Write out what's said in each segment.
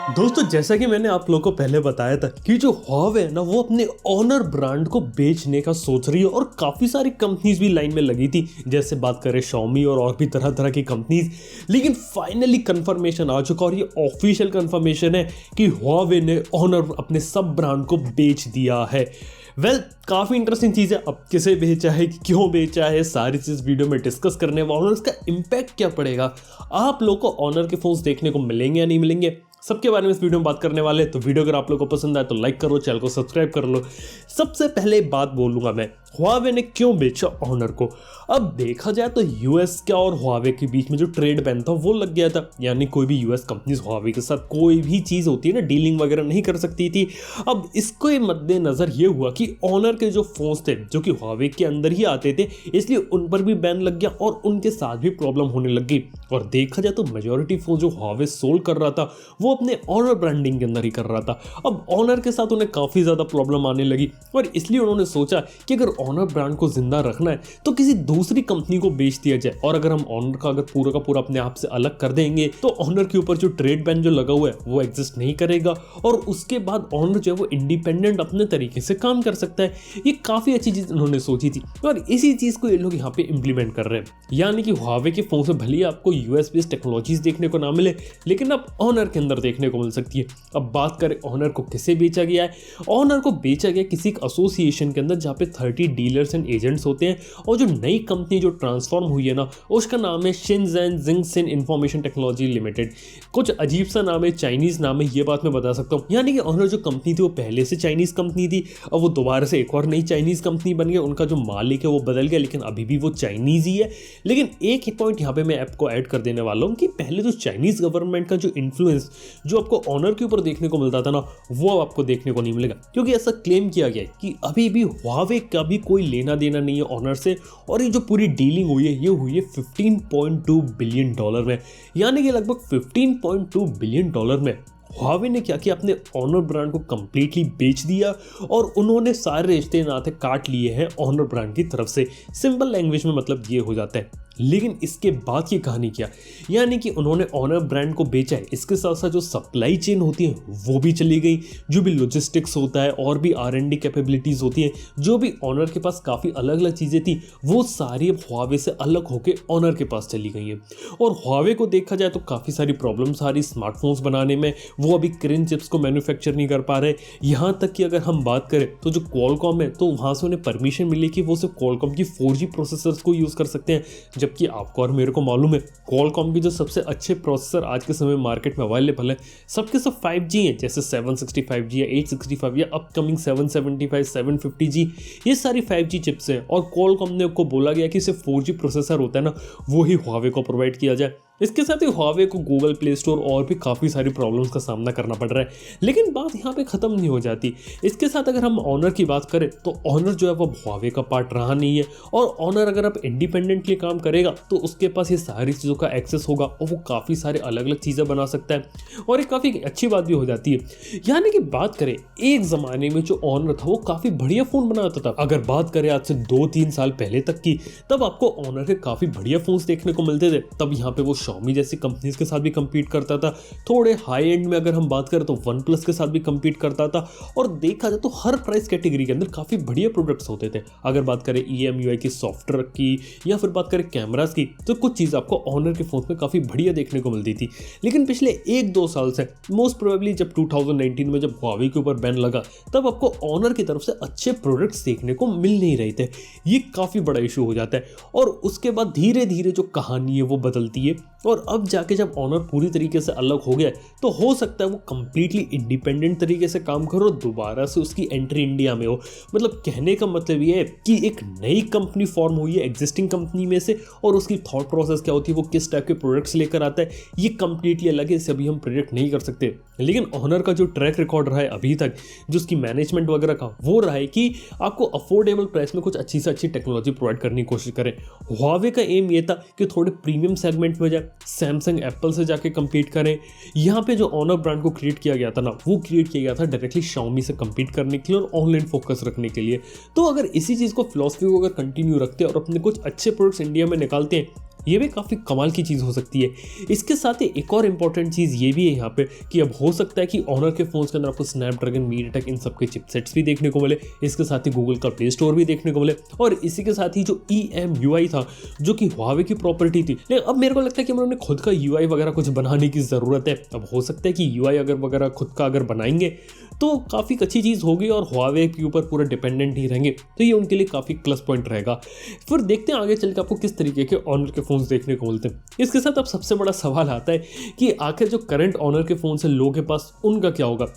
दोस्तों जैसा कि मैंने आप लोगों को पहले बताया था कि जो Huawei है ना वो अपने ऑनर ब्रांड को बेचने का सोच रही है और काफ़ी सारी कंपनीज भी लाइन में लगी थी, जैसे बात करें Xiaomi और भी तरह तरह की कंपनीज। लेकिन फाइनली कंफर्मेशन आ चुका और ये ऑफिशियल कंफर्मेशन है कि Huawei ने ऑनर अपने सब ब्रांड को बेच दिया है। काफ़ी इंटरेस्टिंग चीज़ है। अब किसे बेचा है, क्यों बेचा है, सारी चीज़ वीडियो में डिस्कस करने वाला और इसका इम्पैक्ट क्या पड़ेगा, आप लोग को ऑनर के फोन्स देखने को मिलेंगे या नहीं मिलेंगे, सबके बारे में इस वीडियो में बात करने वाले हैं। तो वीडियो अगर आप लोगों को पसंद आए तो लाइक करो, चैनल को सब्सक्राइब कर लो। सबसे पहले बात बोलूंगा मैं Huawei ने क्यों बेचा ऑनर को। अब देखा जाए तो यूएस का और Huawei के बीच में जो ट्रेड बैन था वो लग गया था, यानी कोई भी यूएस कंपनीज Huawei के साथ कोई भी चीज़ होती है ना, डीलिंग वगैरह नहीं कर सकती थी। अब इसको मद्देनजर ये हुआ कि ऑनर के जो फोन्स थे जो कि Huawei के अंदर ही आते थे, इसलिए उन पर भी बैन लग गया और उनके साथ भी प्रॉब्लम होने लग गई। और देखा जाए तो मेजॉरिटी फोन जो Huawei सोल्ड कर रहा था वो अपने ऑनर ब्रांडिंग के अंदर ही कर रहा था। अब ऑनर के साथ उन्हें काफ़ी ज़्यादा प्रॉब्लम आने लगी और इसलिए उन्होंने सोचा कि अगर ऑनर ब्रांड को जिंदा रखना है तो किसी दूसरी कंपनी को बेच दिया जाए, और अगर हम ऑनर का पूरा का पूरा अपने आप से अलग कर देंगे तो ऑनर के ऊपर जो ट्रेड बैन जो लगा हुआ है वो एग्जिस्ट नहीं करेगा और उसके बाद ऑनर जो है वो इंडिपेंडेंट अपने तरीके से काम कर सकता है। ये काफ़ी अच्छी चीज़ उन्होंने सोची थी और इसी चीज़ को ये लोग यहाँ पे इंप्लीमेंट कर रहे हैं। यानी कि Huawei के फोन से भले आपको यूएस बेस्ड टेक्नोलॉजीज देखने को ना मिले, लेकिन अब ऑनर के अंदर देखने को मिल सकती है। अब बात करें ऑनर को किसे बेचा गया है। ऑनर को बेचा गया किसी एसोसिएशन के अंदर जहाँ पे 30 डीलर्स एंड एजेंट्स होते हैं, और जो नई कंपनी जो ट्रांसफॉर्म हुई है ना उसका नाम है शिनजेन जिंगसिन इंफॉर्मेशन टेक्नोलॉजी लिमिटेड। कुछ अजीब सा नाम है, चाइनीज नाम है, ये बात मैं बता सकता हूँ। यानी कि ऑनर जो कंपनी थी वो पहले से चाइनीज कंपनी थी और वो दोबारा से एक और नई चाइनीज कंपनी बन गई। उनका जो मालिक है वो बदल गया, लेकिन अभी भी वो चाइनीज ही है। लेकिन एक ही पॉइंट यहाँ पे मैं आपको ऐड कर देने वाला हूँ कि पहले जो चाइनीज गवर्नमेंट का जो इन्फ्लुएंस जो आपको ऑनर के ऊपर देखने को मिलता था ना, वो आपको देखने को नहीं मिलेगा, क्योंकि ऐसा क्लेम किया गया है कि अभी भी Huawei का भी कोई लेना देना नहीं है ऑनर से। और ये जो पूरी डीलिंग हुई है ये हुई है $15.2 बिलियन में, यानी कि लगभग $15.2 बिलियन में Huawei ने क्या किया, अपने ऑनर ब्रांड को कंप्लीटली बेच दिया और उन्होंने सारे रिश्ते नाते काट लिए हैं ऑनर ब्रांड की तरफ से। सिंपल लैंग्वेज में मतलब ये हो जाता है। लेकिन इसके बाद की कहानी क्या, यानी कि उन्होंने ऑनर ब्रांड को बेचा है, इसके साथ साथ जो सप्लाई चेन होती है वो भी चली गई, जो भी लॉजिस्टिक्स होता है और भी R&D कैपेबिलिटीज़ होती हैं, जो भी ऑनर के पास काफ़ी अलग अलग चीज़ें थी वो सारी अब Huawei से अलग होकर ऑनर के पास चली गई हैं। और Huawei को देखा जाए तो काफ़ी सारी प्रॉब्लम्स आ रही स्मार्टफोन्स बनाने में, वो अभी Kirin चिप्स को मैन्युफैक्चर नहीं कर पा रहे। यहाँ तक कि अगर हम बात करें तो जो Qualcomm है तो वहाँ से उन्हें परमिशन मिली कि वो सिर्फ Qualcomm की 4G प्रोसेसर्स को यूज़ कर सकते हैं, जबकि आपको और मेरे को मालूम है Qualcomm के जो सबसे अच्छे प्रोसेसर आज के समय मार्केट में अवेलेबल है सबके सब 5G हैं, जैसे 765G या 865 या अपकमिंग 775 750G, ये सारी 5G चिप्स हैं। और Qualcomm ने को बोला गया कि सिर्फ 4G प्रोसेसर होता है ना, वो ही Huawei को प्रोवाइड किया जाए। इसके साथ ही Huawei को गूगल प्ले स्टोर और भी काफ़ी सारी प्रॉब्लम्स का सामना करना पड़ रहा है। लेकिन बात यहाँ पे ख़त्म नहीं हो जाती। इसके साथ अगर हम ऑनर की बात करें तो ऑनर जो है वो Huawei का पार्ट रहा नहीं है, और ऑनर अगर आप इंडिपेंडेंटली काम करेगा तो उसके पास ये सारी चीज़ों का एक्सेस होगा और वो काफ़ी सारे अलग अलग चीज़ें बना सकता है, और एक काफ़ी अच्छी बात भी हो जाती है। यानी कि बात करें एक ज़माने में जो ऑनर था वो काफ़ी बढ़िया फ़ोन बनाता था। अगर बात करें आज से 2-3 साल पहले तक की, तब आपको ऑनर के काफ़ी बढ़िया फ़ोन्स देखने को मिलते थे। तब यहाँ पे वो Xiaomi जैसी कंपनीज के साथ भी compete करता था। थोड़े हाई एंड में अगर हम बात करें तो OnePlus के साथ भी compete करता था, और देखा जाए तो हर प्राइस कैटेगरी के अंदर काफ़ी बढ़िया प्रोडक्ट्स होते थे। अगर बात करें EMUI की, सॉफ्टवेयर की, या फिर बात करें कैमरास की, तो कुछ चीज़ आपको ऑनर के फोन में काफ़ी बढ़िया देखने को मिलती थी। लेकिन पिछले 1-2 साल से मोस्ट प्रोबेबली जब 2019 में जब Huawei के ऊपर बैन लगा, तब आपको ऑनर की तरफ से अच्छे प्रोडक्ट्स देखने को मिल नहीं रहे थे। ये काफ़ी बड़ा इशू हो जाता है, और उसके बाद धीरे धीरे जो कहानी है वो बदलती है, और अब जाके जब ऑनर पूरी तरीके से अलग हो गया तो हो सकता है वो कंप्लीटली इंडिपेंडेंट तरीके से काम करो, दोबारा से उसकी एंट्री इंडिया में हो। मतलब कहने का मतलब ये है कि एक नई कंपनी फॉर्म हुई है एग्जिस्टिंग कंपनी में से, और उसकी थॉट प्रोसेस क्या होती है, वो किस टाइप के प्रोडक्ट्स लेकर आता है, ये कंप्लीटली अलग है। इसे अभी हम प्रेडिक्ट नहीं कर सकते। लेकिन ऑनर का जो ट्रैक रिकॉर्ड रहा है अभी तक, जो उसकी मैनेजमेंट वगैरह का, वो रहा है कि आपको अफोर्डेबल प्राइस में कुछ अच्छी से अच्छी टेक्नोलॉजी प्रोवाइड करने की कोशिश करें। Huawei का एम ये था कि थोड़े प्रीमियम सेगमेंट में जाए, सैमसंग एप्पल से जाके compete करें। यहाँ पे जो ऑनर ब्रांड को क्रिएट किया गया था ना, वो क्रिएट किया गया था डायरेक्टली Xiaomi से compete करने के लिए और ऑनलाइन फोकस रखने के लिए। तो अगर इसी चीज़ को, फिलॉसफी को अगर कंटिन्यू रखते हैं और अपने कुछ अच्छे प्रोडक्ट्स इंडिया में निकालते हैं, ये भी काफ़ी कमाल की चीज़ हो सकती है। इसके साथ ही एक और इम्पॉर्टेंट चीज़ ये भी है यहाँ पे कि अब हो सकता है कि ऑनर के फ़ोन्स के अंदर आपको स्नैपड्रैगन, मीडियाटेक इन सब के चिपसेट्स भी देखने को मिले। इसके साथ ही गूगल का प्ले स्टोर भी देखने को मिले और इसी के साथ ही जो EMUI था जो कि Huawei की प्रॉपर्टी थी, लेकिन अब मेरे को लगता है कि उन्होंने खुद का UI वगैरह कुछ बनाने की ज़रूरत है। अब हो सकता है कि UI अगर वगैरह खुद का अगर बनाएंगे तो काफ़ी अच्छी चीज़ होगी और Huawei के ऊपर पूरा डिपेंडेंट नहीं रहेंगे, तो ये उनके लिए काफ़ी प्लस पॉइंट रहेगा। फिर देखते हैं आगे चल के आपको किस तरीके के ऑनर के फ़ोन्स देखने को मिलते हैं। इसके साथ अब सबसे बड़ा सवाल आता है कि आखिर जो करंट ऑनर के फ़ोन है लोगों के पास, उनका क्या होगा।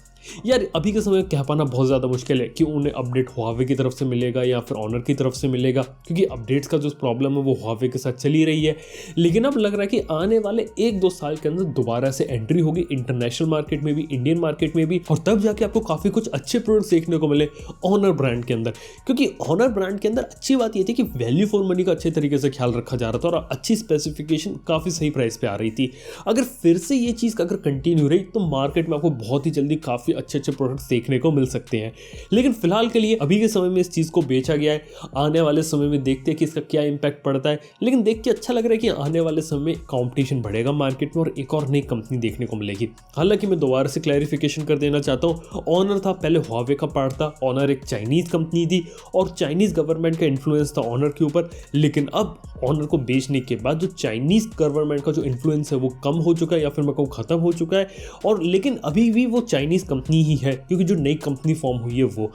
यार अभी के समय में कह पाना बहुत ज़्यादा मुश्किल है कि उन्हें अपडेट Huawei की तरफ से मिलेगा या फिर ऑनर की तरफ से मिलेगा, क्योंकि अपडेट्स का जो प्रॉब्लम है वो Huawei के साथ चली रही है। लेकिन अब लग रहा है कि आने वाले 1-2 साल के अंदर दोबारा से एंट्री होगी इंटरनेशनल मार्केट में भी, इंडियन मार्केट में भी, और तब जाके आपको काफ़ी कुछ अच्छे प्रोडक्ट्स देखने को मिले ऑनर ब्रांड के अंदर। क्योंकि ऑनर ब्रांड के अंदर अच्छी बात ये थी कि वैल्यू फॉर मनी का अच्छे तरीके से ख्याल रखा जा रहा था और अच्छी स्पेसिफिकेशन काफ़ी सही प्राइस पे आ रही थी। अगर फिर से ये चीज़ अगर कंटिन्यू रही तो मार्केट में आपको बहुत ही जल्दी काफ़ी अच्छे अच्छे प्रोडक्ट्स देखने को मिल सकते हैं। लेकिन फिलहाल के लिए अभी के समय में इस चीज़ को बेचा गया है। आने वाले समय में देखते हैं कि इसका क्या इंपैक्ट पड़ता है, लेकिन देख के अच्छा लग रहा है कि आने वाले समय में कंपटीशन बढ़ेगा मार्केट में और एक और नई कंपनी देखने को मिलेगी। हालांकि मैं दोबारा से क्लैरिफिकेशन कर देना चाहता हूँ, ऑनर था पहले Huawei का पार्ट था। ऑनर एक चाइनीज़ कंपनी थी और चाइनीज़ गवर्नमेंट का इन्फ्लुएंस था ऑनर के ऊपर, लेकिन अब ऑनर को बेचने के बाद जो चाइनीज़ गवर्नमेंट का जो इन्फ्लुएंस है वो कम हो चुका है या फिर मैं कहूँ ख़त्म हो चुका है, और लेकिन अभी भी वो चाइनीज़ कंपनी ही है क्योंकि जो नई कंपनी फॉर्म हुई है वो।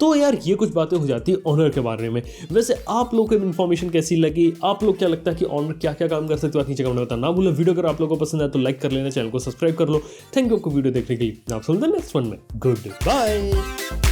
तो यार ये कुछ बातें हो जाती है ऑनर के बारे में। वैसे आप लोगों को इन्फॉर्मेशन कैसी लगी, आप लोग क्या लगता है कि ऑनर क्या क्या काम कर सकते हो, नीचे कमेंट में बताना ना भूलो। वीडियो अगर आप लोगों को पसंद आए तो लाइक कर लेना, चैनल को सब्सक्राइब कर लो। थैंक यू आपको वीडियो देखने के लिए। आप सुनते हैं नेक्स्ट वन में। Good bye.